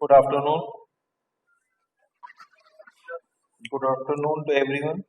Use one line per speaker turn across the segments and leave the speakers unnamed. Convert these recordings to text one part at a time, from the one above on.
Good afternoon. Good afternoon to everyone.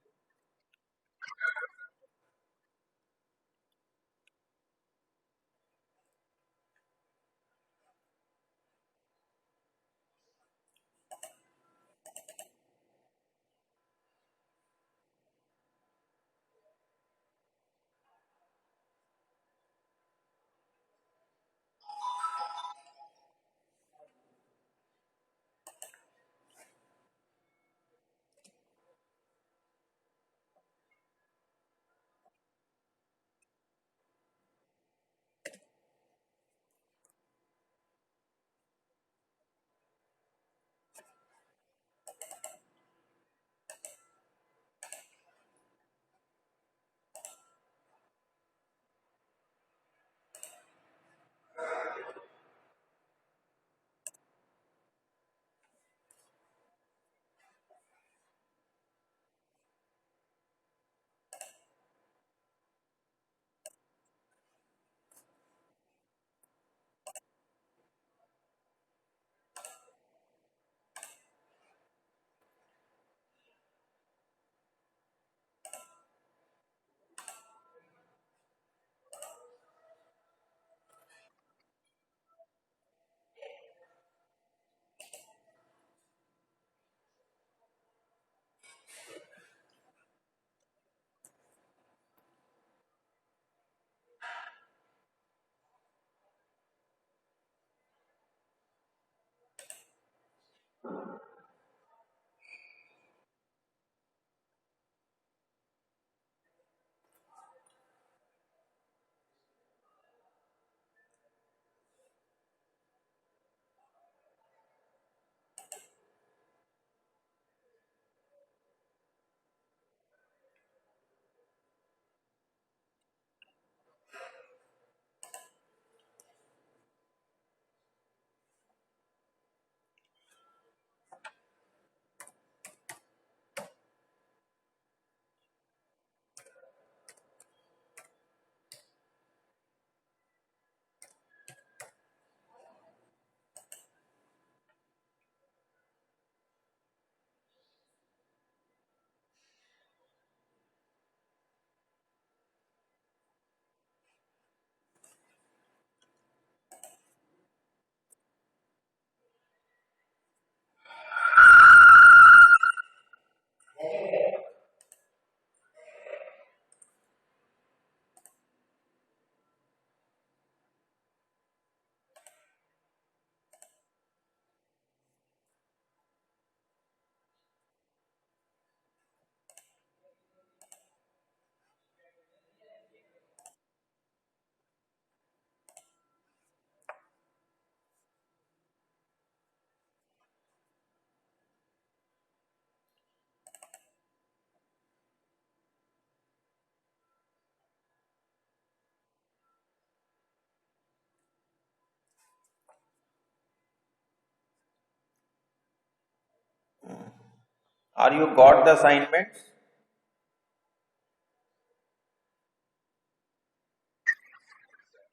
Are you got the assignments?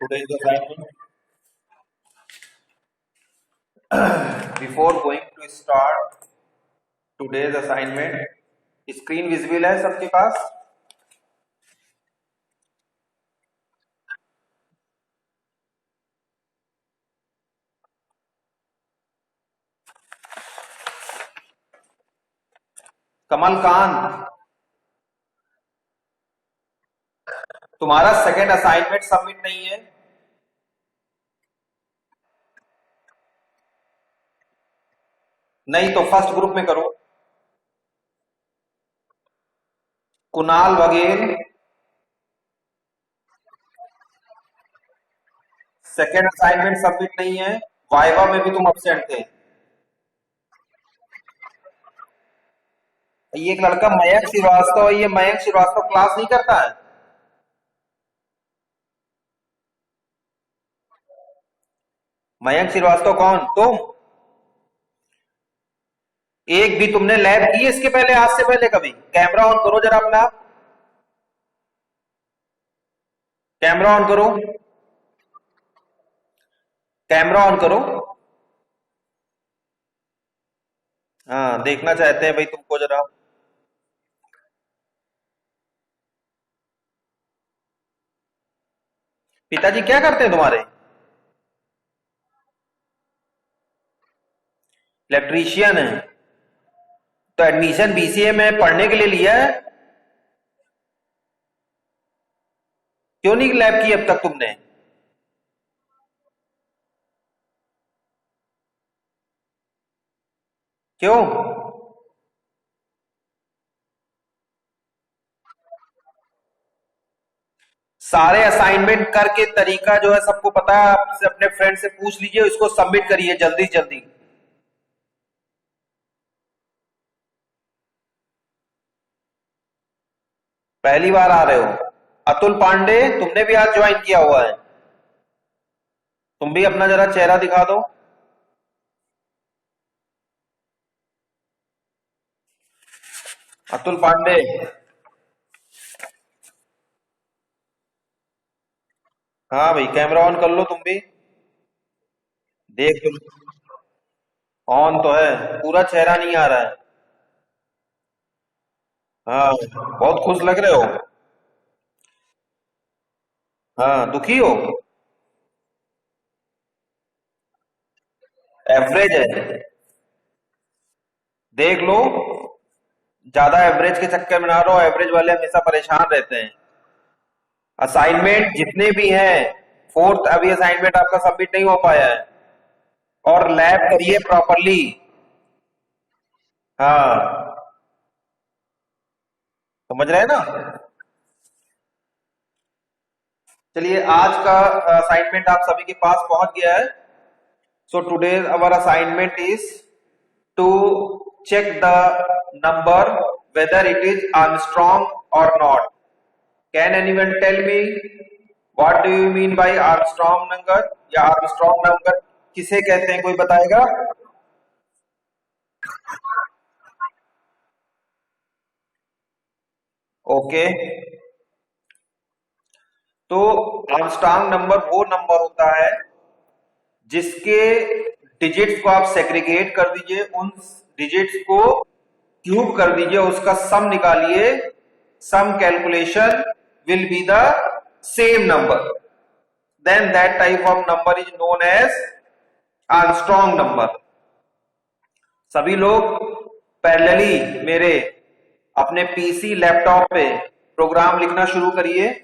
Today's assignment. Before going to start today's assignment, screen visible है सबके पास? कमलकांत, तुम्हारा second assignment submit नहीं है? नहीं तो first group में करो। Kunal Baghel, second assignment submit नहीं है। वाइवा में भी तुम अब्सेंट थे। ये एक लड़का मयंक श्रीवास्तव, ये मयंक श्रीवास्तव क्लास नहीं करता है? मयंक श्रीवास्तव कौन? तुम? एक भी तुमने लैब की इसके पहले, आज से पहले कभी? कैमरा ऑन करो जरा अपना। कैमरा ऑन करो। कैमरा ऑन करो। हाँ, देखना चाहते हैं भाई तुमको जरा। पिताजी क्या करते हैं तुम्हारे? इलेक्ट्रीशियन है। तो एडमिशन बीसीए में पढ़ने के लिए लिया है? क्यों नहीं लैब की अब तक तुमने? क्यों? सारे असाइनमेंट करके तरीका जो है सबको पता है, आपसे अपने फ्रेंड से पूछ लीजिए, इसको सबमिट करिए जल्दी जल्दी। पहली बार आ रहे हो? अतुल पांडे, तुमने भी आज ज्वाइन किया हुआ है? तुम भी अपना जरा चेहरा दिखा दो। अतुल पांडे। हाँ भाई, कैमरा ऑन कर लो तुम भी। देख तुम। ऑन तो है, पूरा चेहरा नहीं आ रहा है। हाँ, बहुत खुश लग रहे हो। हाँ, दुखी हो? एवरेज है। देख लो, ज्यादा एवरेज के चक्कर में ना रहो, एवरेज वाले हमेशा परेशान रहते हैं। असाइनमेंट जितने भी हैं, फोर्थ अभी असाइनमेंट आपका सबमिट नहीं हो पाया है। और लैब करिए प्रॉपरली। हाँ, समझ रहे हैं ना? चलिए, आज का असाइनमेंट आप सभी के पास पहुंच गया है। So today our assignment is to check the number whether it is Armstrong or not. Can anyone tell me what do you mean by Armstrong number या Armstrong number किसे कहते हैं, कोई बताएगा? ओके। तो आर्मस्ट्रांग नंबर वो number होता है जिसके डिजिट्स को आप सेग्रीगेट कर दीजिए, उन डिजिट्स को क्यूब कर दीजिए, उसका सम निकालिए। Sum calculation will be the same number, then that type of number is known as Armstrong number। सभी लोग पैरेलली मेरे अपने पीसी लैपटॉप पे प्रोग्राम लिखना शुरू करिए।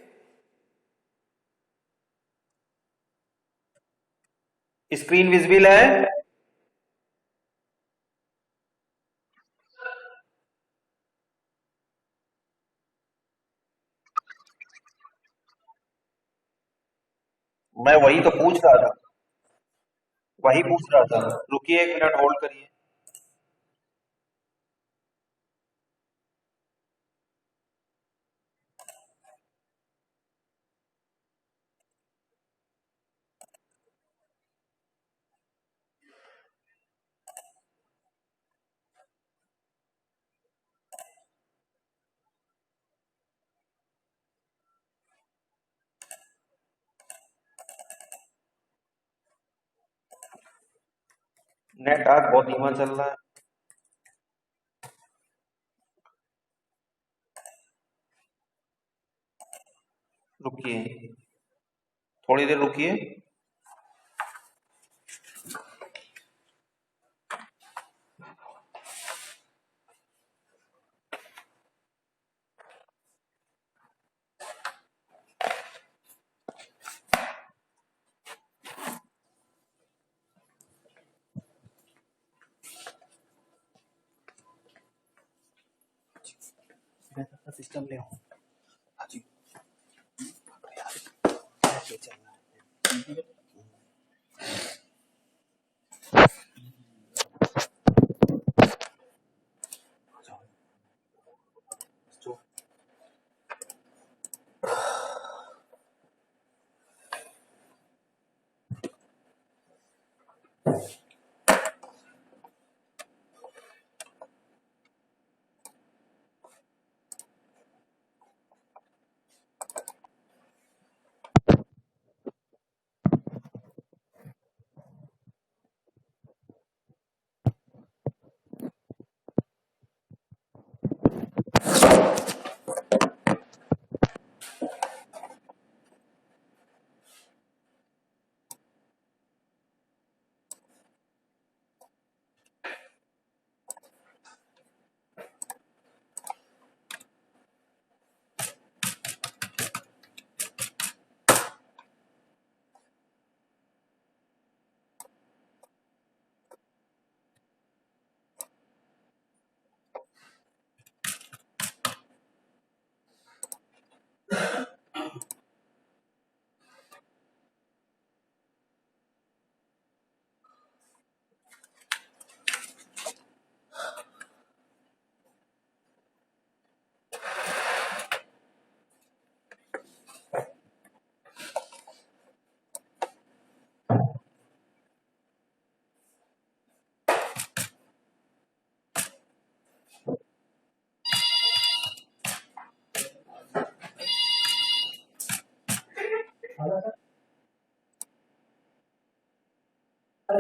स्क्रीन विजिबल है? मैं वही तो पूछ रहा था। वही पूछ रहा था। रुकिए, एक मिनट होल्ड करिए। नेट आज बहुत धीमा चल रहा है। रुकिए, थोड़ी देर रुकिए। सिस्टम ले आओ। हाँ जी। ऐसे चल रहा है। जो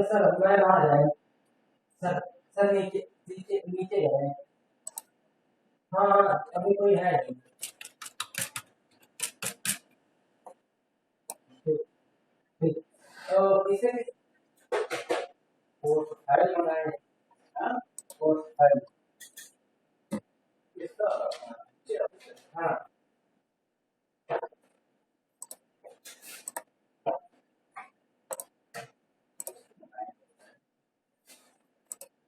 सर मैं वहाँ जाए सर। सर नीचे नीचे नीचे गए। हाँ हाँ अभी कोई है नहीं। ठीक ठीक। तो किसे फोर फाइव बनाए। हाँ फोर फाइव इसका। हाँ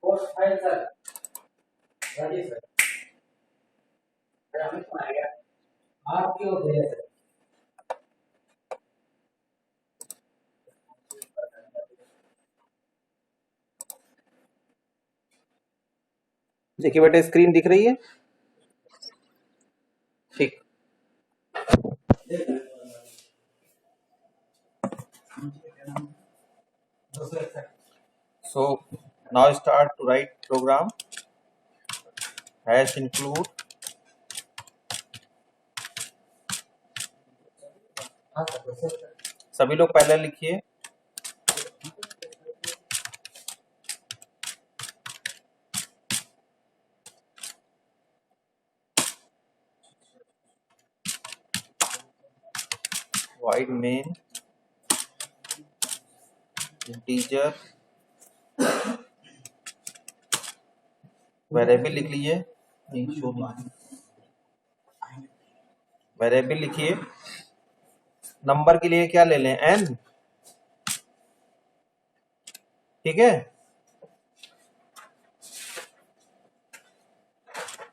four five sir Rajesh sir. हमें तो आएगा आप क्यों दे सर।
देखिए बेटा स्क्रीन दिख रही है। ठीक। So now start to write program. Hash include सभी लोग पहले लिखिए। void main integer वेरिएबल लिख लीजिए। वेरिएबल लिखिए। नंबर के लिए क्या ले लें n। ठीक है।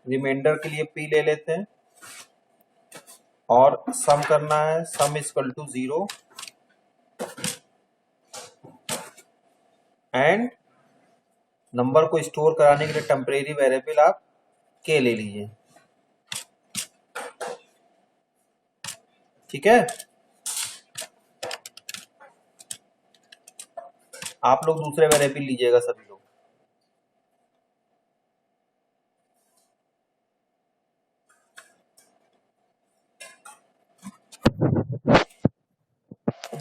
रिमाइंडर के लिए p ले लेते हैं और सम करना है। Sum equal to 0 and number को स्टोर कराने के लिए टेम्परेरी वेरिएबल आप k ले लीजिए। ठीक है। आप लोग दूसरे वेरिएबल लीजिएगा सभी लोग।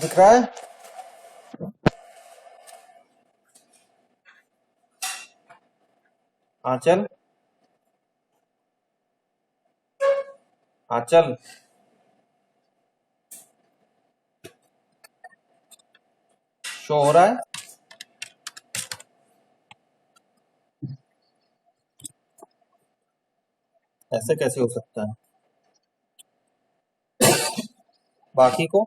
दिख रहा है। आंचल आंचल शो हो रहा है। ऐसे कैसे हो सकता है। बाकी को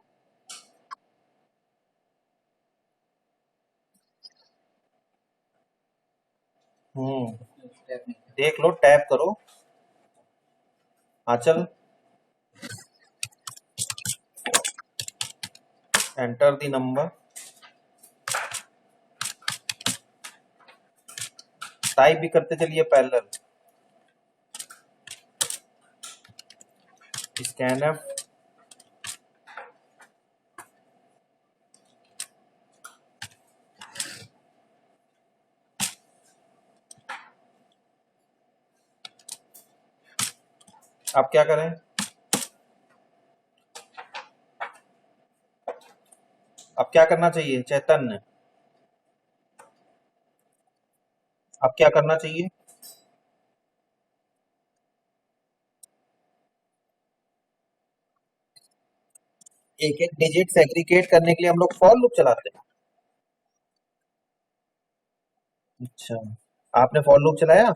देख लो टैप करो। आंचल एंटर द नंबर। टाइप भी करते चलिए पैरेलल। स्कैनफ अब क्या करें। अब क्या करना चाहिए चैतन्य। अब क्या करना चाहिए। एक एक डिजिट सेग्रीगेट करने के लिए हम लोग फॉर लूप चलाते हैं। अच्छा आपने फॉर लूप चलाया।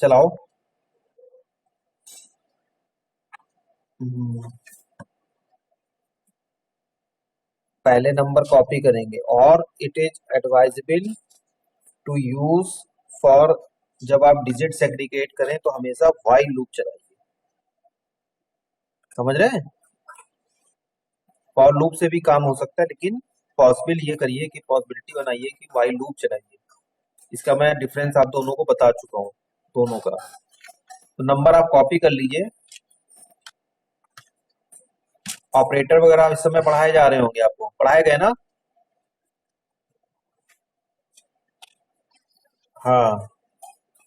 चलाओ। पहले नंबर कॉपी करेंगे और it is advisable to use for. जब आप डिजिट सेग्रीगेट करें तो हमेशा व्हाइल लूप चलाइए। समझ रहे हैं। फॉर लूप से भी काम हो सकता है लेकिन पॉसिबल ये करिए कि पॉसिबिलिटी बनाइए कि व्हाइल लूप चलाइए। इसका मैं डिफरेंस आप दोनों को बता चुका हूँ दोनों का। तो नंबर आप कॉपी कर लीजिए। ऑपरेटर वगैरह इस समय पढ़ाए जा रहे होंगे। आपको पढ़ाए गए ना। हाँ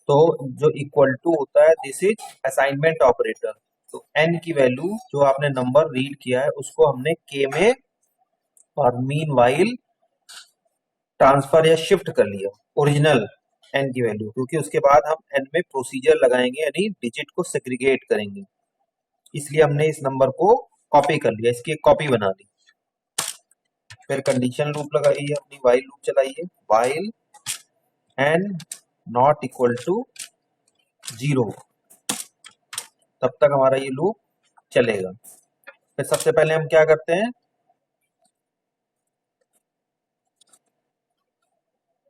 तो जो इक्वल टू होता है दिस इज असाइनमेंट ऑपरेटर। तो n की वैल्यू जो आपने नंबर रीड किया है उसको हमने k में और मीन वाइल ट्रांसफर या शिफ्ट कर लिया ओरिजिनल एन की वैल्यू, क्योंकि उसके बाद हम एन में प्रोसीजर लगाएंगे यानी डिजिट को सेग्रीगेट करेंगे, इसलिए हमने इस नंबर को कॉपी कर लिया, इसकी एक कॉपी बना दी। फिर कंडीशन लूप लगाइए, अपनी वाइल लूप चलाइए, while n not equal to 0, तब तक हमारा ये लूप चलेगा। फिर सबसे पहले हम क्या करते हैं,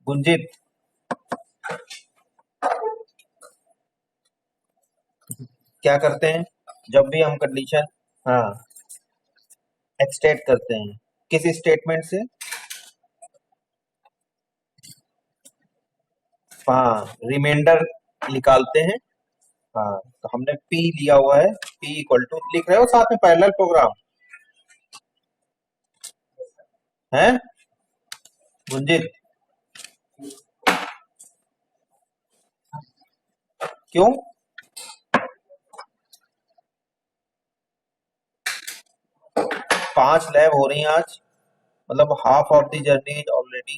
गुंजित क्या करते हैं, जब भी हम कंडीशन हाँ एक्सटेट करते हैं, किस स्टेटमेंट से, हाँ रिमाइंडर निकालते हैं। हाँ तो हमने P लिया हुआ है, P इक्वल टू लिख रहे हो साथ में पैरेलल प्रोग्राम है गुंजित, क्यों? 5 लैब हो रही हैं आज, मतलब half of the journey is already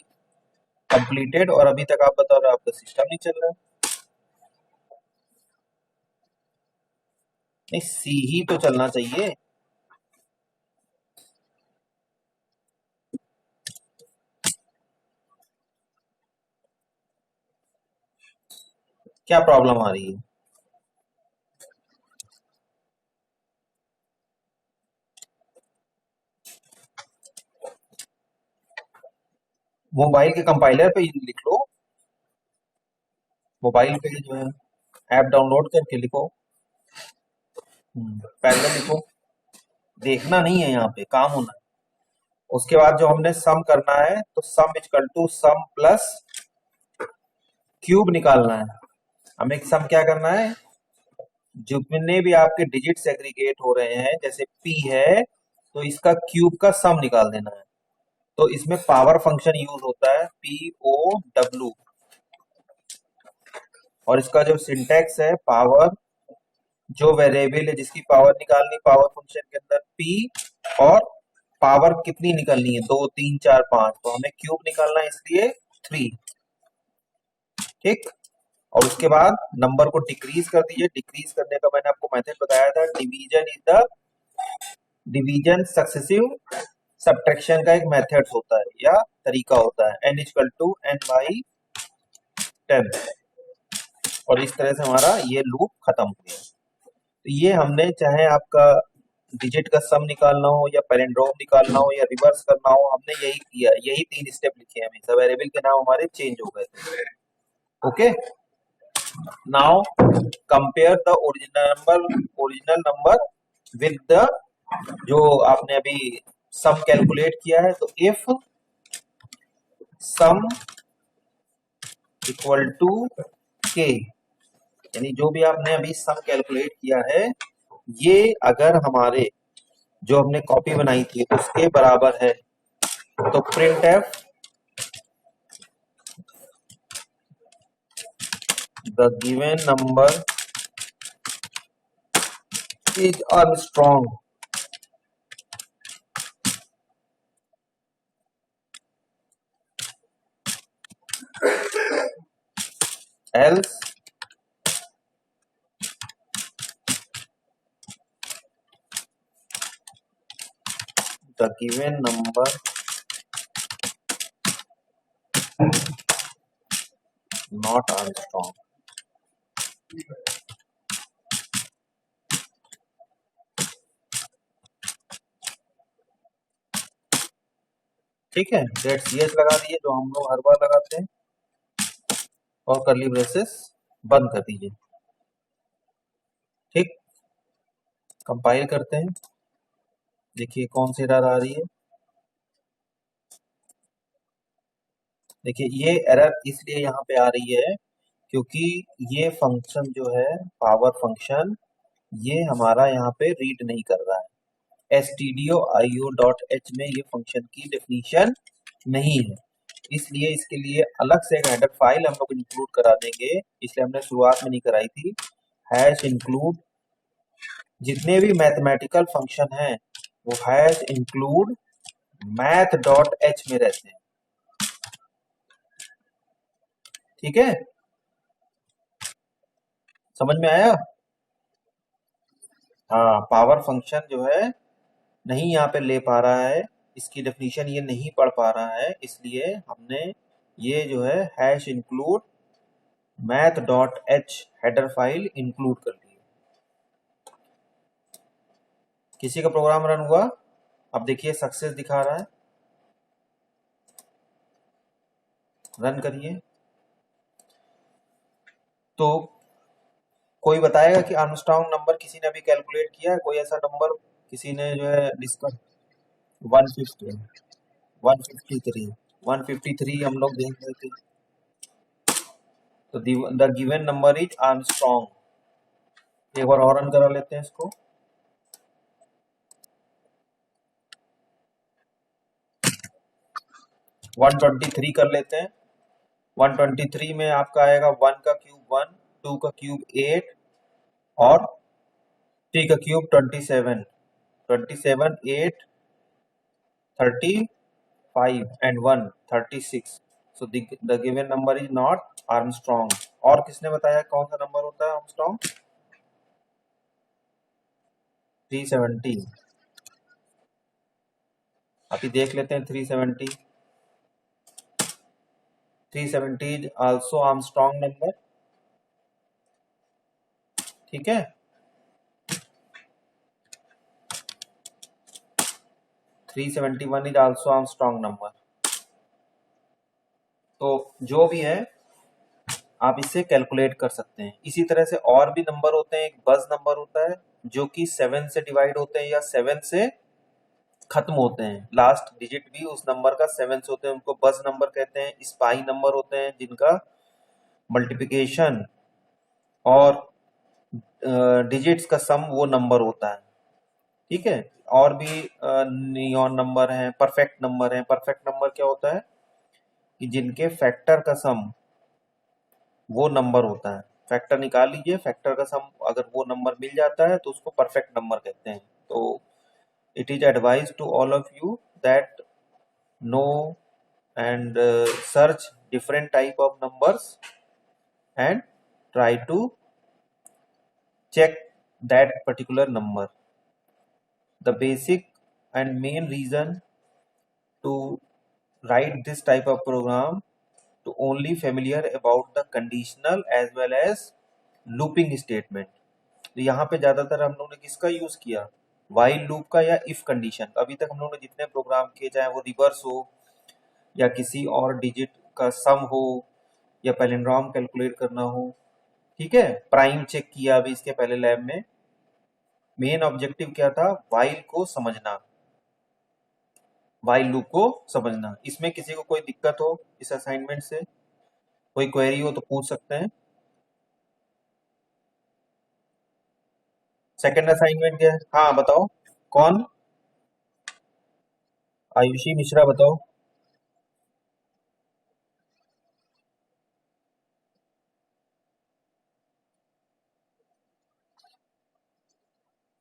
completed, और अभी तक आप बता रहे हो आपका सिस्टम नहीं चल रहा है। नहीं सी ही तो चलना चाहिए। क्या प्रॉब्लम आ रही है? मोबाइल के कंपाइलर पे लिख लो, मोबाइल पे जो है ऐप डाउनलोड करके लिखो, पैरेलल लिखो, देखना नहीं है, यहाँ पे काम होना है। उसके बाद जो हमने सम करना है, तो sum equal to sum plus cube निकालना है। हमें सम क्या करना है, जितने भी आपके डिजिट सेग्रीगेट हो रहे हैं, जैसे p है तो इसका क्यूब का सम निकाल देना है। तो इसमें पावर फंक्शन यूज होता है, POW, और इसका जो सिंटैक्स है, पावर जो वेरिएबल है जिसकी पावर निकालनी पावर फंक्शन के अंदर p, और पावर कितनी निकालनी है, 2 3 4 5, तो हमें क्यूब निकालना है इसलिए 3, ठीक। और उसके बाद नंबर को डिक्रीज कर दीजिए, डिक्रीज करने का मैंने आपको मेथड बताया था, division is the division successive subtraction का एक मेथड होता है या तरीका होता है, n इक्वल टू n/10, और इस तरह से हमारा ये लूप खत्म हो गया। तो ये हमने, चाहे आपका डिजिट का सम निकालना हो या पैलिंड्रोम निकालना हो या रिवर्स करना हो, हमने यही किया, यही 3 स्टेप लिखे हैं, हमेशा वेरिएबल के नाम हमारे चेंज हो गए थे। Okay, now compare the original number with the, जो आपने अभी सम कैलकुलेट किया है, तो इफ सम इक्वल टू के, यानी जो भी आपने अभी सम कैलकुलेट किया है, ये अगर हमारे जो हमने कॉपी बनाई थी उसके बराबर है, तो print if the given number is Armstrong, else the given number not Armstrong। ठीक है, डेट CS लगा दिए जो हम लोग हर बार लगाते हैं, और करली ब्रेसेस बंद कर दीजिए, ठीक। कंपाइल करते हैं, देखिए कौन सी एरर आ रही है। देखिए ये एरर इसलिए यहाँ पे आ रही है क्योंकि ये फंक्शन जो है पावर फंक्शन, ये हमारा यहाँ पे रीड नहीं कर रहा है, stdio.io.h में ये फंक्शन की डेफिनेशन नहीं है, इसलिए इसके लिए अलग से एक हेडर फाइल हम लोग इंक्लूड करा देंगे, इसलिए हमने शुरुआत में नहीं कराई थी। हैश इंक्लूड जितने भी मैथमेटिकल फंक्शन हैं वो hash include math dot H में रहते हैं। ठीक है, समझ में आया? हाँ, पावर फंक्शन जो है नहीं यहाँ पे ले पा रहा है, इसकी डेफिनेशन ये नहीं पढ़ पा रहा है, इसलिए हमने ये जो है hash include math dot H header file include कर दी। किसी का प्रोग्राम रन हुआ? अब देखिए सक्सेस दिखा रहा है, रन करिए। तो कोई बताएगा कि आर्मस्ट्रांग नंबर किसी ने अभी कैलकुलेट किया है? कोई ऐसा नंबर किसी ने जो है डिस्कस? 150, 153, 153 हम लोग देख रहे थे। तो the given number is Armstrong. एक बार और रन करा लेते हैं इसको। 123 कर लेते हैं। 123 में आपका आएगा 1 का क्यूब 1, 2 का क्यूब 8 और 3 का cube 27, 27, 8, 35 and 1, 36। So the given number is not Armstrong। और किसने बताया कौन सा नंबर होता है आर्मस्ट्रॉन्ग? 370। अभी देख लेते हैं 370। 370 is also Armstrong नंबर। ठीक है, 371 is also Armstrong नंबर। तो जो भी है आप इससे कैलकुलेट कर सकते हैं। इसी तरह से और भी नंबर होते हैं। एक बज नंबर होता है जो कि 7 से डिवाइड होते हैं या 7 से खत्म होते हैं। लास्ट डिजिट भी उस नंबर का 7 से होते हैं, उनको बज नंबर कहते हैं। स्पाई नंबर होते हैं जिनका मल्टीप्लिकेशन और डिजिट्स का सम वो नंबर होता है। ठीक है, और भी नियॉन नंबर हैं, परफेक्ट नंबर हैं। परफेक्ट नंबर क्या होता है कि जिनके फैक्टर का सम वो नंबर होता है। फैक्टर निकाल लीजिए, फैक्टर का सम अगर वो नंबर मिल जाता है तो उसको परफेक्ट नंबर कहते हैं। तो it is advise to all of you that know and search different type of numbers and try to check that particular number. The basic and main reason to write this type of program to only familiar about the conditional as well as looping statement। तो यहाँ पे ज्यादातर हम लोगों ने किसका use किया? while loop का या if कंडीशन। अभी तक हम लोगों ने जितने प्रोग्राम किए, चाहे वो रिवर्स हो या किसी और डिजिट का सम हो या पैलिंड्रोम कैलकुलेट करना हो, ठीक है, प्राइम चेक किया अभी इसके पहले लैब में। मेन ऑब्जेक्टिव क्या था? वाइल को समझना, वाइल लूप को समझना। इसमें किसी को कोई दिक्कत हो इस असाइनमेंट से, कोई क्वेरी हो तो पूछ सकते हैं। सेकंड असाइनमेंट क्या है? हाँ बताओ, कौन? आयुषी मिश्रा, बताओ।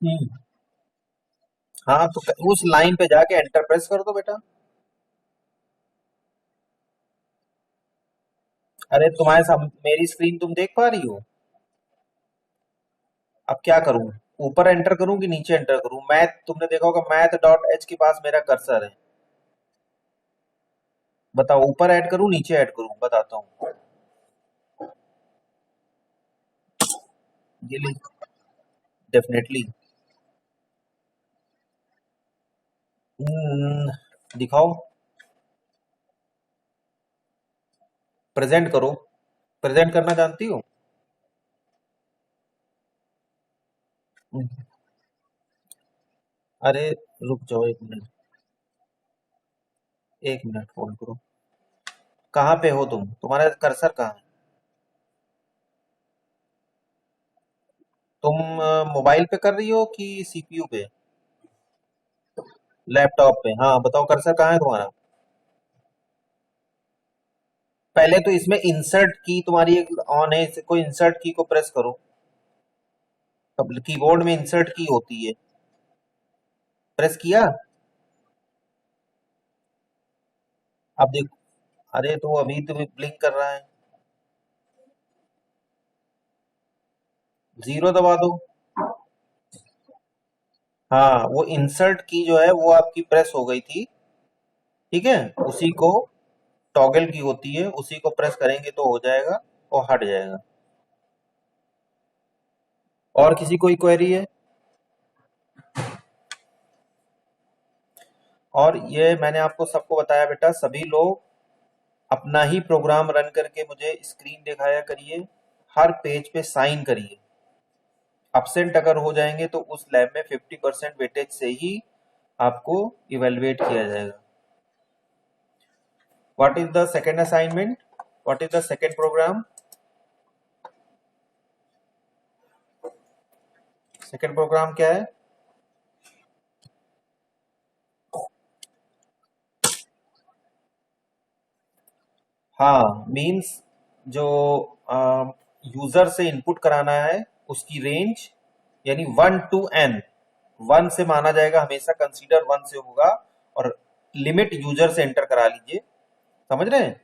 हम्म, हाँ तो उस लाइन पे जाके एंटर प्रेस कर दो बेटा। अरे तुम्हारे सामने मेरी स्क्रीन तुम देख पा रही हो? अब क्या करूं, ऊपर एंटर करूं कि नीचे एंटर करूं? मैथ, तुमने देखा होगा मैथ डॉट एच के पास मेरा कर्सर है। बताओ ऊपर ऐड करूं नीचे ऐड करूं? बताता हूँ। ये डेफिनेटली दिखाओ, प्रेजेंट करो। प्रेजेंट करना जानती हो? हम्म, अरे रुक जाओ 1 मिनट, 1 मिनट फोन करो। कहाँ पे हो तुम? तुम्हारा कर्सर कहाँ है? तुम मोबाइल पे कर रही हो कि सीपीयू पे? लैपटॉप पे, हाँ बताओ कर्सर कहाँ है तुम्हारा? पहले तो इसमें इंसर्ट की तुम्हारी एक ऑन है, इसे कोई इंसर्ट की को प्रेस करो। तब कीबोर्ड में इंसर्ट की होती है, प्रेस किया? अब देखो, अरे तो अभी तो ब्लिंक कर रहा है, 0 दबा दो। हाँ, वो इंसर्ट की जो है वो आपकी प्रेस हो गई थी, ठीक है, उसी को टॉगल की होती है, उसी को प्रेस करेंगे तो हो जाएगा और हट जाएगा। और किसी कोई क्वेरी है? और ये मैंने आपको सबको बताया बेटा, सभी लोग अपना ही प्रोग्राम रन करके मुझे स्क्रीन दिखाया करिए, हर पेज पे साइन करिए। एब्सेंट अगर हो जाएंगे तो उस लैब में 50% वेटेज से ही आपको इवेलुएट किया जाएगा। What is the second assignment? What is the second program? Second program क्या है? हाँ, मीन्स जो यूजर से इनपुट कराना है उसकी रेंज, यानी 1 टू n, 1 से माना जाएगा हमेशा, कंसीडर 1 से होगा, और लिमिट यूजर से एंटर करा लीजिए, समझ रहे हैं?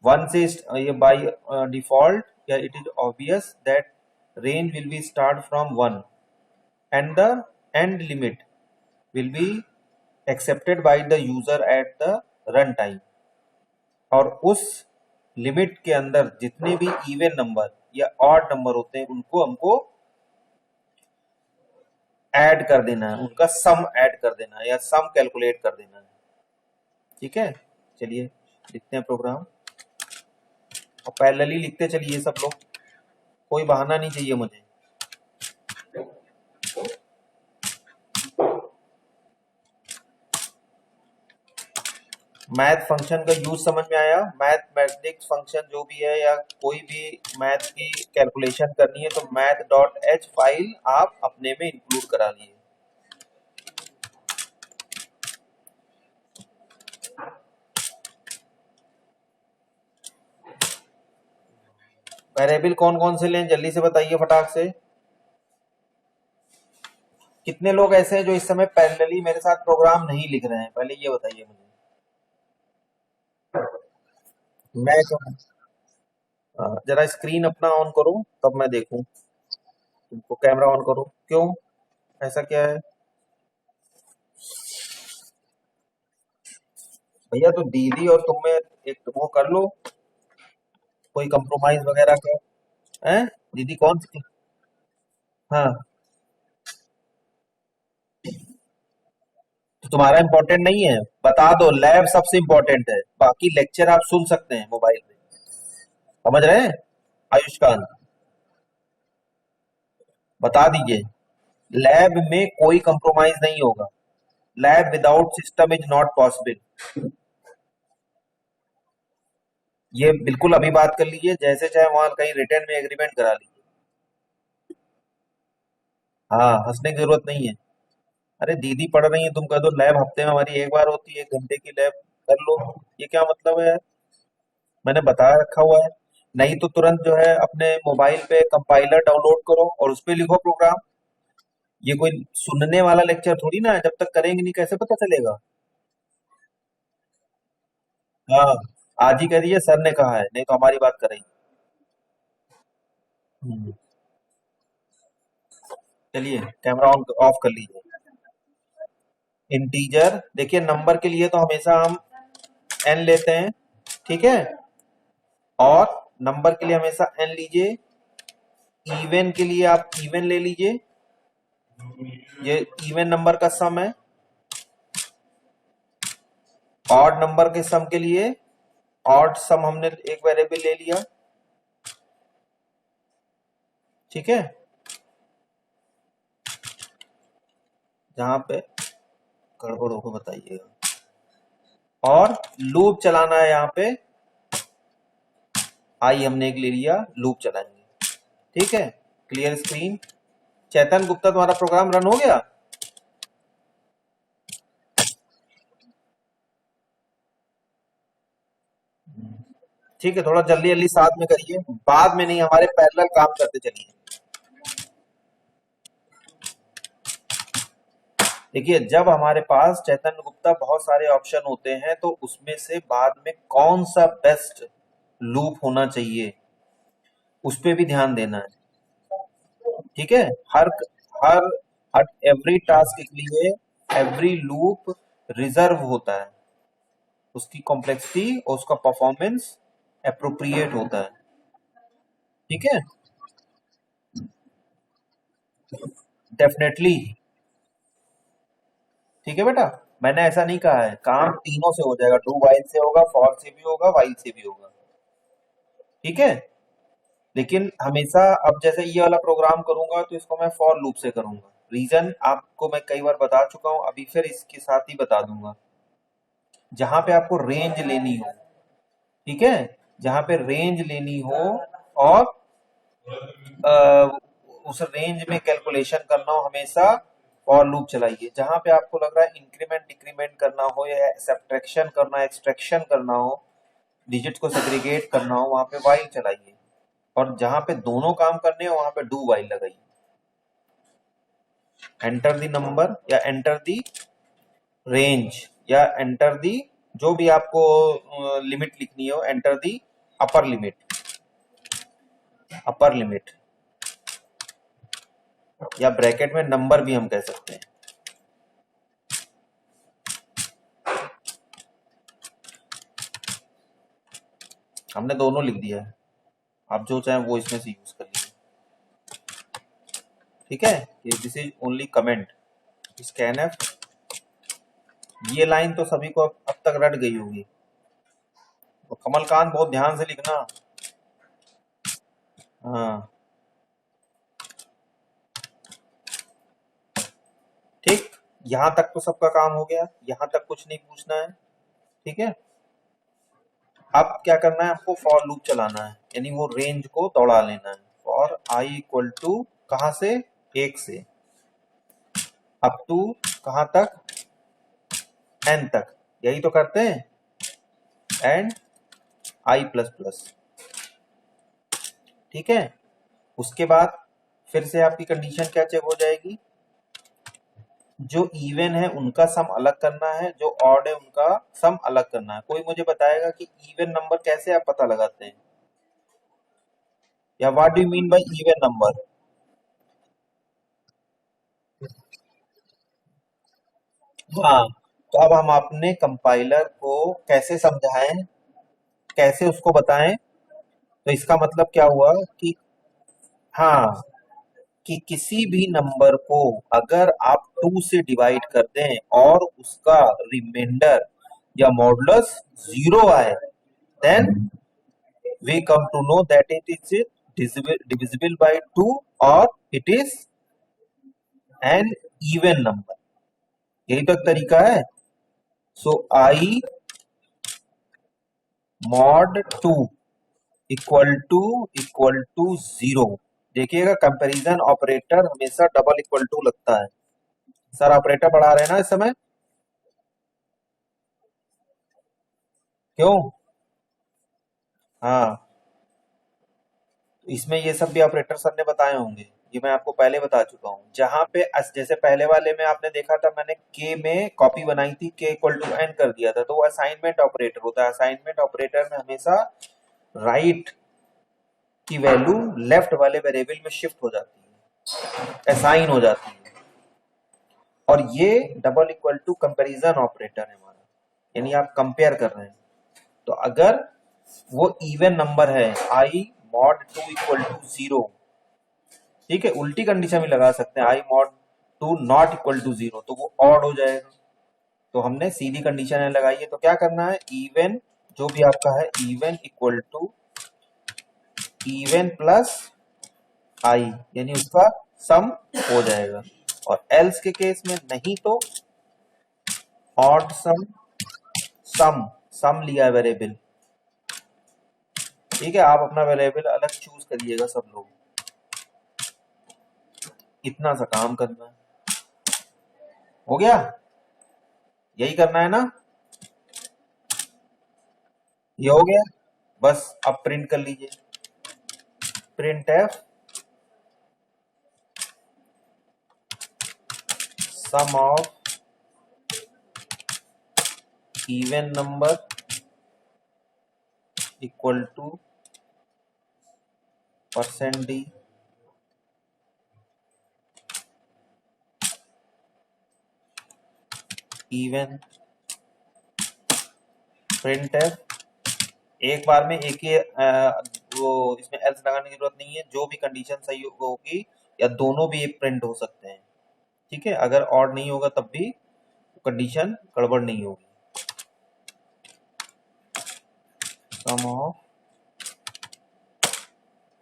1 से ये बाय डिफॉल्ट, या it is obvious that range will be start from 1 and the end limit will be accepted by the user at the run time. और उस लिमिट के अंदर जितने भी इवन नंबर या ऑड नंबर होते हैं उनको हमको ऐड कर देना है, उनका सम ऐड कर देना है या सम कैलकुलेट कर देना है, ठीक है। चलिए लिखते हैं प्रोग्राम, और पैरेलली लिखते चलिए सब लोग, कोई बहाना नहीं चाहिए मुझे। मैथ फंक्शन का यूज समझ में आया? मैथमेटिक्स फंक्शन जो भी है या कोई भी मैथ की कैलकुलेशन करनी है तो मैथ डॉट एच फाइल आप अपने में इंक्लूड करा लिए। वेरिएबल कौन कौन से लें जल्दी से बताइए फटाक से। कितने लोग ऐसे हैं जो इस समय पैरेलली मेरे साथ प्रोग्राम नहीं लिख रहे हैं, पहले ये बताइए मुझे। मैं जरा स्क्रीन अपना ऑन करो तब मैं देखूं, तुमको कैमरा ऑन करो, क्यों ऐसा क्या है भैया? तो दीदी और तुम में एक वो कर लो, कोई कंप्रोमाइज वगैरह का है। दीदी कौन सी? हाँ, तो तुम्हारा इंपॉर्टेंट नहीं है, बता दो, लैब सबसे इंपॉर्टेंट है, बाकी लेक्चर आप सुन सकते हैं मोबाइल में, समझ रहे हैं? आयुष्कांत बता दीजिए, लैब में कोई कंप्रोमाइज नहीं होगा, lab without system is not possible. ये बिल्कुल अभी बात कर लीजिए, जैसे चाहे वहां कहीं रिटर्न में एग्रीमेंट करा लीजिए। हाँ, हंसने की जरूरत नहीं है। अरे दीदी पढ़ रही है, तुम कह दो लैब हफ्ते में हमारी एक बार होती है, 1 घंटे की लैब कर लो, ये क्या मतलब है? मैंने बता रखा हुआ है। नहीं तो तुरंत जो है अपने मोबाइल पे कंपाइलर डाउनलोड करो और उस पे लिखो प्रोग्राम। ये कोई सुनने वाला लेक्चर थोड़ी ना है, जब तक करेंगे नहीं कैसे पता चलेगा? हाँ, आज ही कह दिए सर ने कहा है, नहीं तो हमारी बात करेंगे। हम्म, चलिए कैमरा ऑन ऑफ कर लीजिए। इंटीजर देखिए, नंबर के लिए तो हमेशा हम n लेते हैं, ठीक है, और नंबर के लिए हमेशा n लीजिए। इवन के लिए आप इवन ले लीजिए, ये इवन नंबर का सम है। ऑड नंबर के सम के लिए ऑड सम हमने एक वेरिएबल ले लिया, ठीक है। जहां पे गड़बड़ हो बताइएगा। और लूप चलाना है, यहाँ पे आई हमने एक ले लिया, लूप चलाएंगे, ठीक है। Clear screen. चैतन गुप्ता तुम्हारा प्रोग्राम रन हो गया? ठीक है, थोड़ा जल्दी जल्दी साथ में करिए, बाद में नहीं, हमारे पैरेलल काम करते चलिए। देखिए जब हमारे पास चैतन्य गुप्ता बहुत सारे ऑप्शन होते हैं तो उसमें से बाद में कौन सा बेस्ट लूप होना चाहिए उस पे भी ध्यान देना है। ठीक है, हर हर हर एवरी टास्क के लिए एवरी लूप रिजर्व होता है, उसकी कॉम्प्लेक्सिटी और उसका परफॉर्मेंस अप्रोप्रिएट होता है। ठीक है, डेफिनेटली। ठीक है बेटा, मैंने ऐसा नहीं कहा है, काम तीनों से हो जाएगा, डू वाइल से होगा, फॉर से भी होगा, वाइल से भी होगा। ठीक है, लेकिन हमेशा अब जैसे ये वाला प्रोग्राम करूंगा तो इसको मैं फॉर लूप से करूंगा। रीजन आपको मैं कई बार बता चुका हूं, अभी फिर इसके साथ ही बता दूंगा। जहां पे आपको रेंज लेनी हो, ठीक है, जहां पे रेंज लेनी हो और उस रेंज में कैलकुलेशन करना हो, हमेशा फॉर लूप चलाइए। जहां पे आपको लग रहा है इंक्रीमेंट डिक्रीमेंट करना हो या सब्ट्रैक्शन करना, एक्सट्रैक्शन करना हो, डिजिट को सेग्रीगेट करना हो, वहां पे वाइल चलाइए। और जहां पे दोनों काम करने हो वहां पे डू वाइल लगाइए। एंटर द नंबर या एंटर द रेंज या एंटर द जो भी आपको लिमिट लिखनी हो, enter the upper limit, upper limit या ब्रैकेट में नंबर भी हम कह सकते हैं। हमने दोनों लिख दिया है, आप जो चाहें वो इसमें से यूज कर लीजिए। ठीक है, this is only comment. Scanf, ये लाइन तो सभी को अब तक रट गई होगी। तो कमलकांत बहुत ध्यान से लिखना। हाँ ठीक, यहां तक तो सबका काम हो गया, यहां तक कुछ नहीं पूछना है। ठीक है, अब क्या करना है, आपको फॉर लूप चलाना है, यानी वो रेंज को दौड़ा लेना है। फॉर आई इक्वल टू कहां से, 1 से अप टू कहां तक, n तक, यही तो करते हैं, एंड आई प्लस प्लस। ठीक है, उसके बाद फिर से आपकी कंडीशन क्या चेक हो जाएगी, जो इवन है उनका सम अलग करना है, जो ऑड है उनका सम अलग करना है। कोई मुझे बताएगा कि इवन नंबर कैसे आप पता लगाते हैं, या what do you mean by even number? हाँ, तो अब हम अपने कंपाइलर को कैसे समझाएं, कैसे उसको बताएं? तो इसका मतलब क्या हुआ कि हाँ, कि किसी भी नंबर को अगर आप 2 से डिवाइड कर दें और उसका रिमाइंडर या मॉडुलस 0 आए, then we come to know that it is divisible by 2 or it is an even number। यही तो एक तरीका है। सो I mod 2 इक्वल टू 0। देखिएगा कंपैरिजन ऑपरेटर हमेशा डबल इक्वल टू लगता है। सर ऑपरेटर बढ़ा रहे हैं ना इस समय, क्यों? हाँ, इसमें ये सब भी ऑपरेटर सर ने बताए होंगे, ये मैं आपको पहले बता चुका हूँ। जहां पे जैसे पहले वाले में आपने देखा था, मैंने के में कॉपी बनाई थी, के इक्वल टू एन कर दिया था, तो वो असाइनमेंट ऑपरेटर होता है। असाइनमेंट ऑपरेटर में हमेशा राइट की वैल्यू लेफ्ट वाले वेरिएबल में शिफ्ट हो जाती है, असाइन हो जाती है। और ये double equal to comparison operator है हमारा, यानी आप कंपेयर कर रहे हैं। तो अगर वो इवन नंबर है, आई मॉड 2 इक्वल टू 0, ठीक है, उल्टी कंडीशन भी लगा सकते हैं, आई मॉड 2 नॉट इक्वल टू 0, तो वो ऑड हो जाएगा। तो हमने सीधी कंडीशन लगाई है, तो क्या करना है, इवन जो भी आपका है, even equal to even plus I, यानी उसका सम हो जाएगा। और एल्स के केस में नहीं तो ऑड सम, सम सम लिया है वेरिएबल। ठीक है, आप अपना वेरिएबल अलग चूज करिएगा सब लोग। इतना सा काम करना है, हो गया, यही करना है ना, ये हो गया। बस अब प्रिंट कर लीजिए, print f sum of even number equal to %d even print एक बार में एक ही वो इसमें एल्स लगाने की जरूरत नहीं है, जो भी कंडीशन सही होगी या दोनों भी प्रिंट हो सकते हैं, ठीक है। अगर ऑड नहीं होगा तब भी कंडीशन गड़बड़ नहीं होगी। सम ऑफ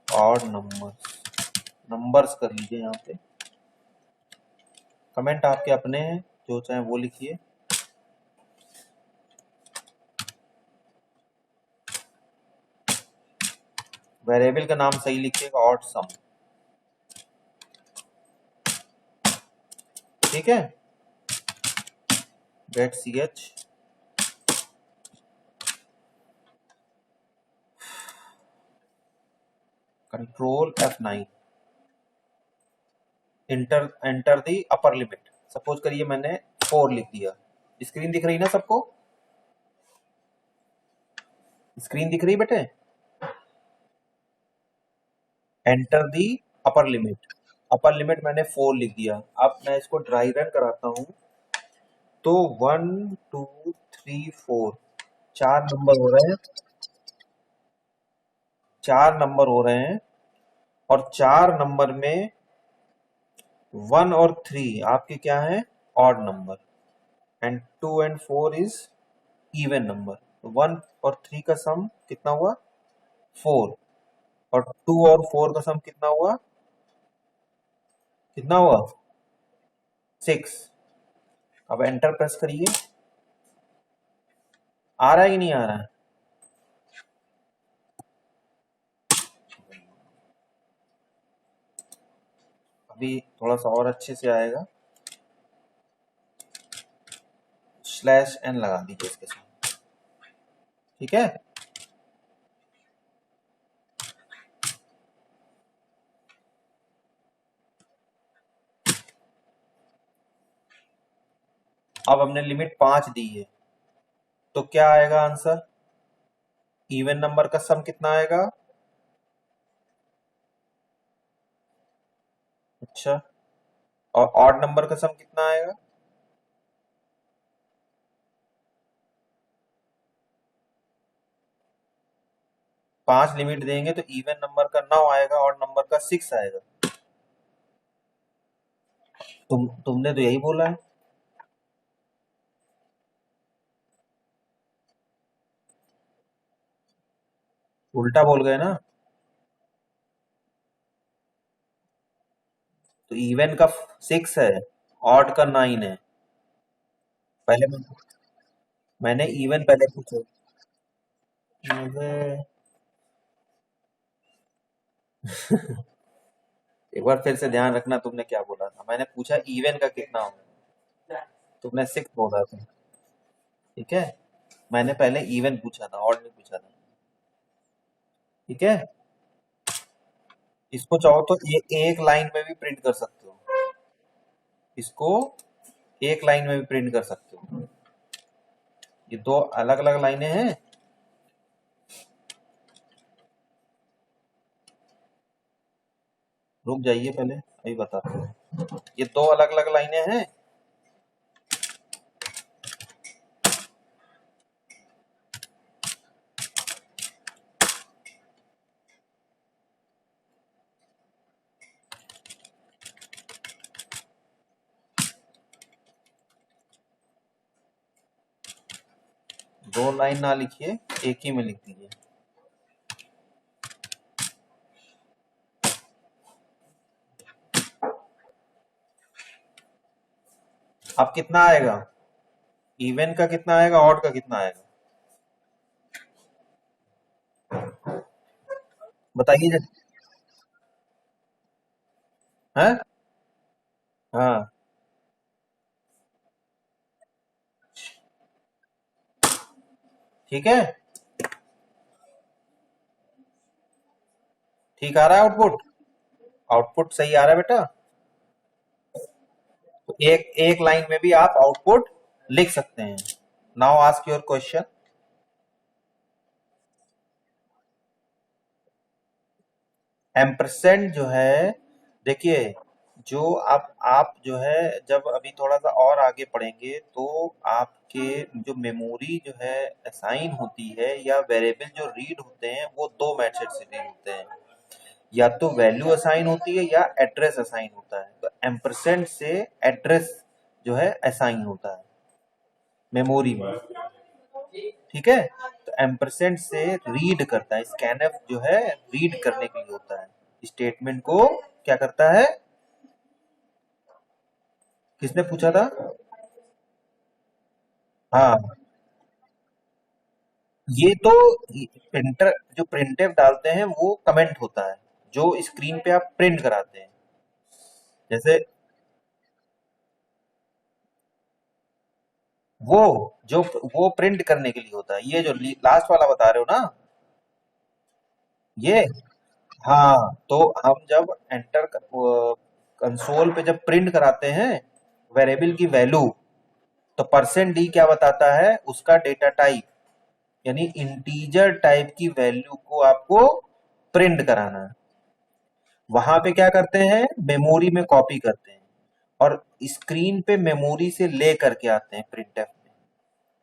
ऑड नंबर्स कर लीजिए। यहाँ पे कमेंट आपके अपने हैं, जो चाहे वो लिखिए। वेरिएबल का नाम सही लिखिएगा, ऑड सम, ठीक है। Get ch control F9 enter the upper limit. Suppose करिए मैंने 4 लिख दिया। स्क्रीन दिख रही ना सबको? स्क्रीन दिख रही बेटे? एंटर दी अपर लिमिट मैंने 4 लिख दिया। अब मैं इसको ड्राई रन कराता हूं तो 1 2 3 4 4 नंबर हो रहे हैं, 4 नंबर हो रहे हैं। और 4 नंबर में 1 और 3 आपके क्या है? Odd number. And 2 and 4 is even number. 1 और 3 का सम कितना हुआ? 4। और 2 और 4 का सम कितना हुआ? कितना हुआ? 6। अब एंटर प्रेस करिए। आ रहा है कि नहीं आ रहा है? अभी थोड़ा सा और अच्छे से आएगा। /n लगा दीजिए इसके साथ, ठीक है। अब हमने लिमिट 5 दी है, तो क्या आएगा आंसर? इवन नंबर का सम कितना आएगा? अच्छा, और ऑड नंबर का सम कितना आएगा? पांच लिमिट देंगे तो इवन नंबर का 9 आएगा, ऑड नंबर का 6 आएगा। तुमने तो यही बोला है। उल्टा बोल गए ना। तो इवन का 6 है, ऑड का 9 है। पहले मैंने इवन पहले पूछा। मुझे एक बार फिर से ध्यान रखना, तुमने क्या बोला था। मैंने पूछा इवन का कितना होगा, तुमने 6 बोला था, ठीक है। मैंने पहले इवन पूछा था, ऑड नहीं पूछा था, ठीक है। इसको चाहो तो ये एक लाइन में भी प्रिंट कर सकते हो, इसको एक लाइन में भी प्रिंट कर सकते हो। ये दो अलग अलग लाइनें हैं। रुक जाइए, पहले अभी बताते हैं। ये दो अलग अलग लाइनें हैं। दो लाइन ना लिखिए, एक ही में लिख दीजिए। अब कितना आएगा? इवन का कितना आएगा, ऑड का कितना आएगा? बताइए जरा। है? हाँ, ठीक है। ठीक आ रहा है आउटपुट? आउटपुट सही आ रहा है बेटा? तो एक एक लाइन में भी आप आउटपुट लिख सकते हैं। Now ask your question. Ampersand जो है, देखिए, जो आप जो है, जब अभी थोड़ा सा और आगे पढ़ेंगे तो आपके जो मेमोरी जो है असाइन होती है या वेरिएबल जो रीड होते हैं वो दो मेथड से रीड होते हैं, या तो वैल्यू असाइन होती है या एड्रेस असाइन होता है। तो एम्परसेंड से एड्रेस जो है असाइन होता है मेमोरी में, ठीक है। तो एम्परसेंड से रीड करता है, स्कैनफ जो है रीड करने के लिए होता है, स्टेटमेंट को क्या करता है। किसने पूछा था? हाँ, ये तो प्रिंटर जो प्रिंटफ डालते हैं वो कमेंट होता है, जो स्क्रीन पे आप प्रिंट कराते हैं। जैसे वो जो वो प्रिंट करने के लिए होता है, ये जो लास्ट वाला बता रहे हो ना, ये, हाँ, तो हम जब एंटर कंसोल पे जब प्रिंट कराते हैं वेरिएबल की वैल्यू, तो परसेंट डी क्या बताता है, उसका डेटा टाइप, यानी इंटीजर टाइप की वैल्यू को आपको प्रिंट कराना है। वहां पे क्या करते हैं, मेमोरी में कॉपी करते हैं और स्क्रीन पे मेमोरी से ले करके आते हैं प्रिंटफ में।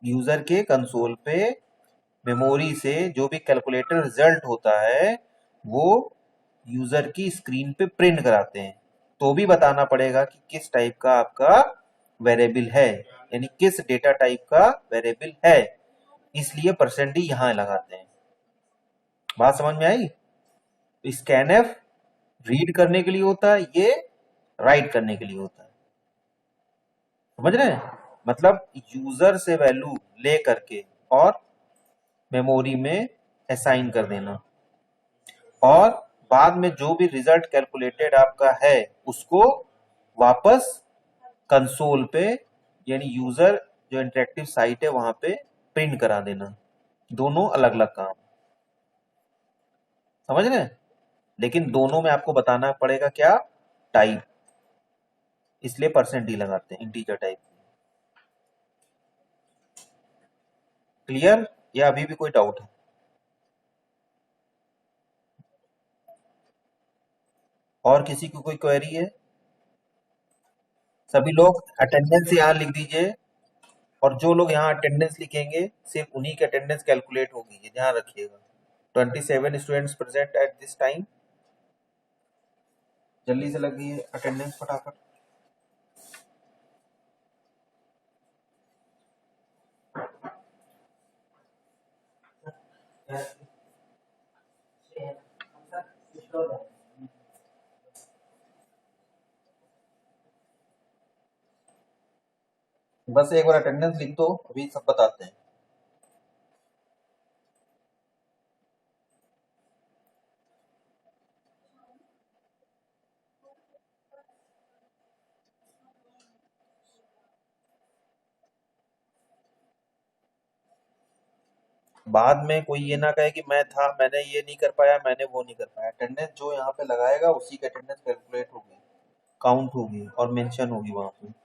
यूजर के कंसोल पे मेमोरी से जो भी कैलकुलेटर रिजल्ट होता है वो यूजर की स्क्रीन पे प्रिंट कराते हैं। तो भी बताना पड़ेगा कि किस टाइप का आपका वेरिएबल है, यानी किस डेटा टाइप का वेरिएबल है, इसलिए परसेंट डी यहां लगाते हैं। बात समझ में आई? स्कैनफ रीड करने के लिए होता है, ये राइट करने के लिए होता है। समझ रहे हैं? मतलब यूजर से वैल्यू ले करके और मेमोरी में असाइन कर देना, और बाद में जो भी रिजल्ट कैलकुलेटेड आपका है उसको वापस कंसोल पे, यानी यूजर जो इंटरेक्टिव साइट है वहां पे प्रिंट करा देना। दोनों अलग अलग काम, समझ रहे हैं? लेकिन दोनों में आपको बताना पड़ेगा क्या, टाइप, इसलिए परसेंट डी लगाते हैं इंटीजर टाइप। क्लियर, या अभी भी कोई डाउट है? और किसी की कोई क्वेरी है? सभी लोग अटेंडेंस यहाँ लिख दीजिए, और जो लोग यहाँ अटेंडेंस लिखेंगे सिर्फ उन्हीं की अटेंडेंस कैलकुलेट होगी, ये ध्यान रखिएगा। 27 students present at this time. जल्दी से लगिए अटेंडेंस फटाफट। बस एक बार अटेंडेंस लिख दो, अभी सब बताते हैं। बाद में कोई ये ना कहे कि मैं था, मैंने ये नहीं कर पाया, मैंने वो नहीं कर पाया। अटेंडेंस जो यहाँ पे लगाएगा उसी की अटेंडेंस कैलकुलेट होगी, काउंट होगी और मेंशन होगी वहां पे।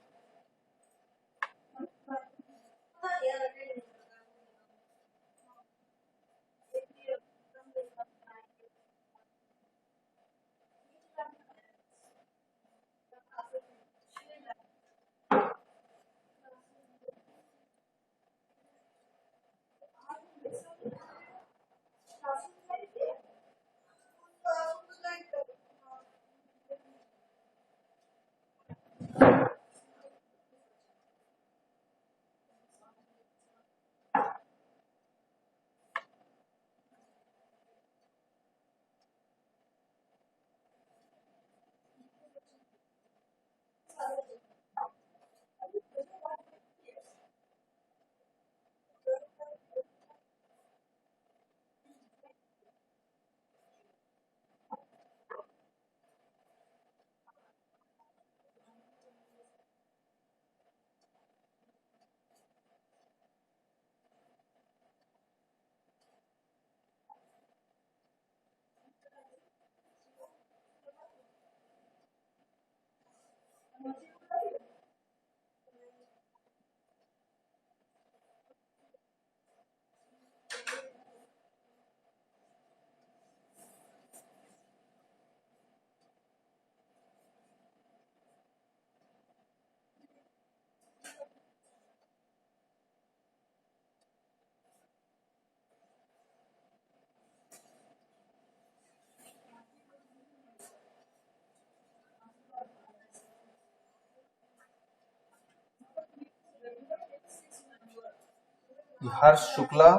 हर्ष शुक्ला,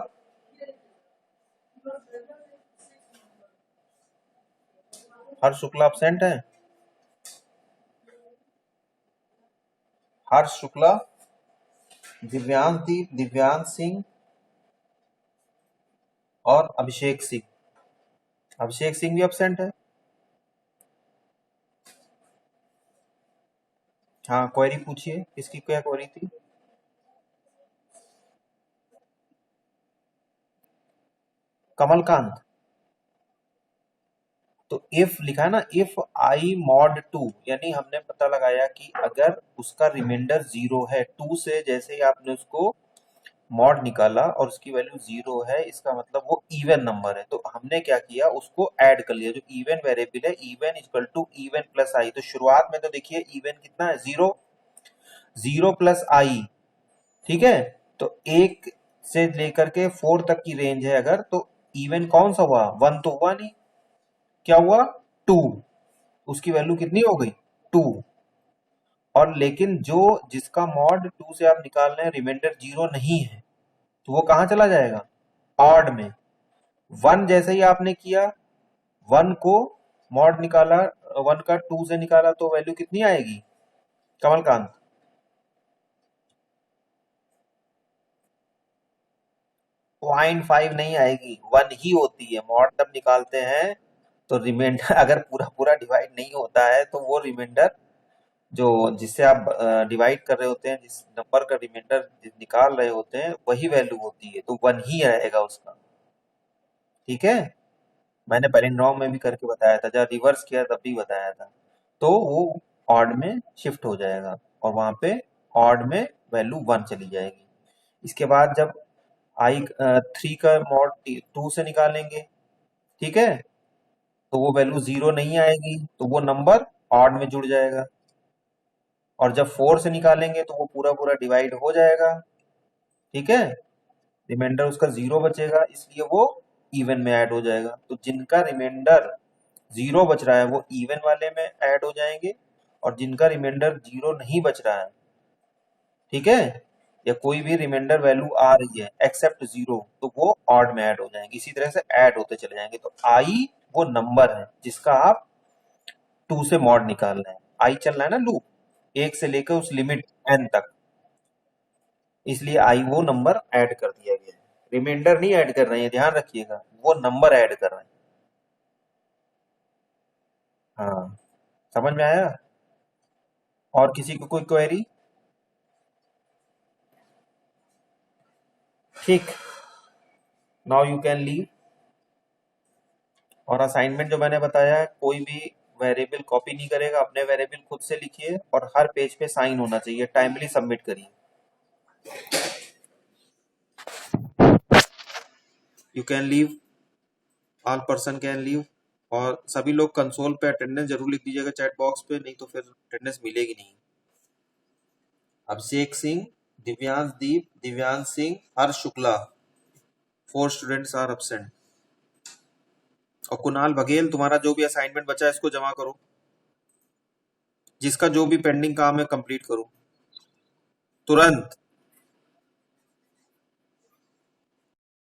हर्ष शुक्ला absent है। हर्ष शुक्ला, दिव्यांश दीप, दिव्यांश सिंह और अभिषेक सिंह। अभिषेक सिंह भी absent है। हाँ, क्वेरी पूछिए, किसकी क्या क्वेरी थी? कमलकांत। तो इफ लिखा है ना, इफ आई मॉड 2, यानी हमने पता लगाया कि अगर उसका रिमाइंडर 0 है 2 से, जैसे ही आपने उसको मॉड निकाला और उसकी वैल्यू 0 है, इसका मतलब वो इवन नंबर है। तो हमने क्या किया, उसको ऐड कर लिया। जो इवन वेरिएबल है, even equal to even plus I. तो शुरुआत में तो देखिए इवन कितना है, 0, 0 प्लस आई, ठीक है। तो 1 से लेकर के 4 तक की रेंज है अगर, तो इवन कौन सा हुआ, 1 तो हुआ नहीं, क्या हुआ, 2। उसकी वैल्यू कितनी हो गई, 2। और लेकिन जो जिसका मॉड 2 से आप निकाल रहे हैं, रिमाइंडर 0 नहीं है, तो वो कहां चला जाएगा, ऑड में। 1 जैसे ही आपने किया, 1 को मॉड निकाला, 1 का 2 से निकाला, तो वैल्यू कितनी आएगी कमलकांत? 0.5 नहीं आएगी, 1 ही होती है। मॉड जब निकालते हैं तो रिमाइंडर अगर पूरा पूरा डिवाइड नहीं होता है, तो वो रिमाइंडर जो जिससे आप डिवाइड कर रहे होते हैं, जिस नंबर का रिमाइंडर निकाल रहे होते हैं, वही वैल्यू होती है, तो 1 ही रहेगा उसका, ठीक है। मैंने पैलिंड्रोम में भी करके बताया था, जब रिवर्स किया तब भी बताया था। तो वो ऑड में शिफ्ट हो जाएगा और वहां पे ऑड में वैल्यू 1 चली जाएगी। इसके बाद जब आई 3 का मॉड 2 से निकालेंगे, ठीक है, तो वो वैल्यू 0 नहीं आएगी, तो वो नंबर ऑड में जुड़ जाएगा। और जब 4 से निकालेंगे तो वो पूरा पूरा डिवाइड हो जाएगा, ठीक है। रिमाइंडर उसका 0 बचेगा, इसलिए वो इवन में ऐड हो जाएगा। तो जिनका रिमाइंडर 0 बच रहा है वो इवन वाले में ऐड हो जाएंगे, और जिनका रिमाइंडर 0 नहीं बच रहा है, ठीक है, या कोई भी रिमाइंडर वैल्यू आ रही है एक्सेप्ट 0, तो वो ऑड में ऐड हो जाएंगे। इसी तरह से ऐड होते चले जाएंगे। तो आई वो नंबर है जिसका आप 2 से मॉड निकाल रहे हैं। आई चल रहा है ना लूप, 1 से लेकर उस लिमिट n तक, इसलिए आई वो नंबर ऐड कर दिया गया है। रिमाइंडर नहीं ऐड कर रहे हैं, ध्यान रखिएगा, वो नंबर ऐड कर रहे हैं। हाँ, समझ में आया? और किसी को कोई क्वेरी? ठीक, नाउ यू कैन लीव। और असाइनमेंट जो मैंने बताया है, कोई भी वेरिएबल कॉपी नहीं करेगा, अपने वेरिएबल खुद से लिखिए और हर पेज पे साइन होना चाहिए, टाइमली सबमिट करिए। You can leave, all person can leave. और सभी लोग कंसोल पे अटेंडेंस जरूर लिख दीजिएगा चैट बॉक्स पे, नहीं तो फिर अटेंडेंस मिलेगी नहीं। अभिषेक सिंह, दिव्यांश दीप, दिव्यांश सिंह, हर्ष शुक्ला, 4 स्टूडेंट्स आर एब्सेंट। और कुणाल बघेल, तुम्हारा जो भी असाइनमेंट बचा है इसको जमा करो, जिसका जो भी पेंडिंग काम है कंप्लीट करो तुरंत।